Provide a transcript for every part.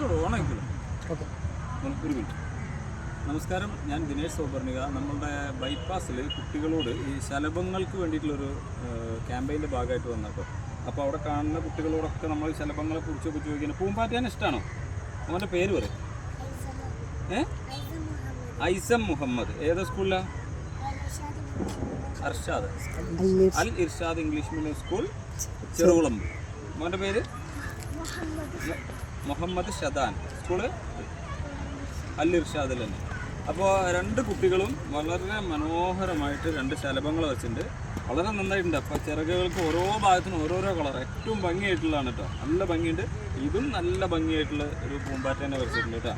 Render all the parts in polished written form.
ഒരു മിനിറ്റ്. നമസ്കാരം, ഞാൻ ദിനേശ് സൗപർണിക. നമ്മളുടെ ബൈപ്പാസിൽ കുട്ടികളോട് ഈ ശലഭങ്ങൾക്ക് വേണ്ടിയിട്ടുള്ളൊരു ക്യാമ്പയിൻ്റെ ഭാഗമായിട്ട് വന്നപ്പോൾ അപ്പോൾ അവിടെ കാണുന്ന കുട്ടികളോടൊക്കെ നമ്മൾ ശലഭങ്ങളെ കുറിച്ചൊക്കെ ചോദിക്കുന്നത്. പൂമ്പാറ്റേനെ ഇഷ്ടമാണോ? അവൻ്റെ പേര് പറയും. ഐസം മുഹമ്മദ്. ഏതാ സ്കൂളിലാണ്? Arshad, Al Irshad English medium school, Cherukulamb. മോൻ്റെ പേര് മുഹമ്മദ് ഷദാൻ, സ്കൂള് അൽ ഇർഷാദിൽ തന്നെ. അപ്പോൾ രണ്ട് കുട്ടികളും വളരെ മനോഹരമായിട്ട് രണ്ട് ശലഭങ്ങൾ വെച്ചിട്ടുണ്ട്. വളരെ നന്നായിട്ടുണ്ട്. അപ്പോൾ ചിറകുകൾക്ക് ഓരോ ഭാഗത്തിനും ഓരോരോ കളർ ഏറ്റവും ഭംഗിയായിട്ടുള്ളതാണ് കേട്ടോ. നല്ല ഭംഗിയുണ്ട്. ഇതും നല്ല ഭംഗിയായിട്ടുള്ള ഒരു പൂമ്പാറ്റേനെ വരച്ചിട്ടുണ്ട് കേട്ടോ.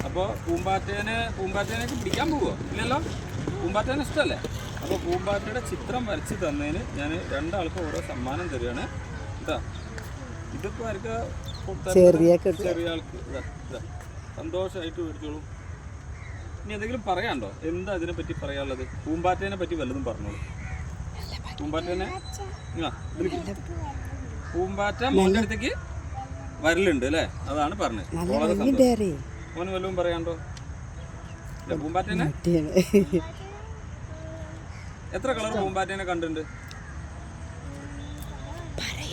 അപ്പോൾ പൂമ്പാറ്റേനൊക്കെ പിടിക്കാൻ പോവുമോ? ഇല്ലല്ലോ. പൂമ്പാറ്റേനെ ഇഷ്ടമല്ലേ? അപ്പോൾ പൂമ്പാറ്റയുടെ ചിത്രം വരച്ച് തന്നതിന് ഞാൻ രണ്ടാൾക്ക് ഓരോ സമ്മാനം തരികയാണ് കേട്ടോ. ഇതിപ്പോൾ ആർക്ക് ചെറിയ ആൾക്ക് സന്തോഷമായിട്ട് മേടിച്ചോളൂ. ഇനി എന്തെങ്കിലും പറയാനുണ്ടോ? എന്താ ഇതിനെപ്പറ്റി പറയാനുള്ളത്? പൂമ്പാറ്റേനെ പറ്റി വല്ലതും പറഞ്ഞോളൂ. പൂമ്പാറ്റ മോൻ്റെ അടുത്തേക്ക് വരലുണ്ട് അല്ലേ? അതാണ് പറഞ്ഞത്. വളരെ സന്തോഷം. മോന് വല്ലതും പറയാനുണ്ടോ? പൂമ്പാറ്റേനെ എത്ര കളർ പൂമ്പാറ്റേനെ കണ്ടിട്ടുണ്ട്?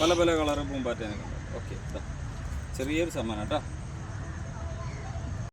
പല പല കളർ പൂമ്പാറ്റേനെ കണ്ടു. ഓക്കെ, ചെറിയൊരു സമ്മാനം കേട്ടോ.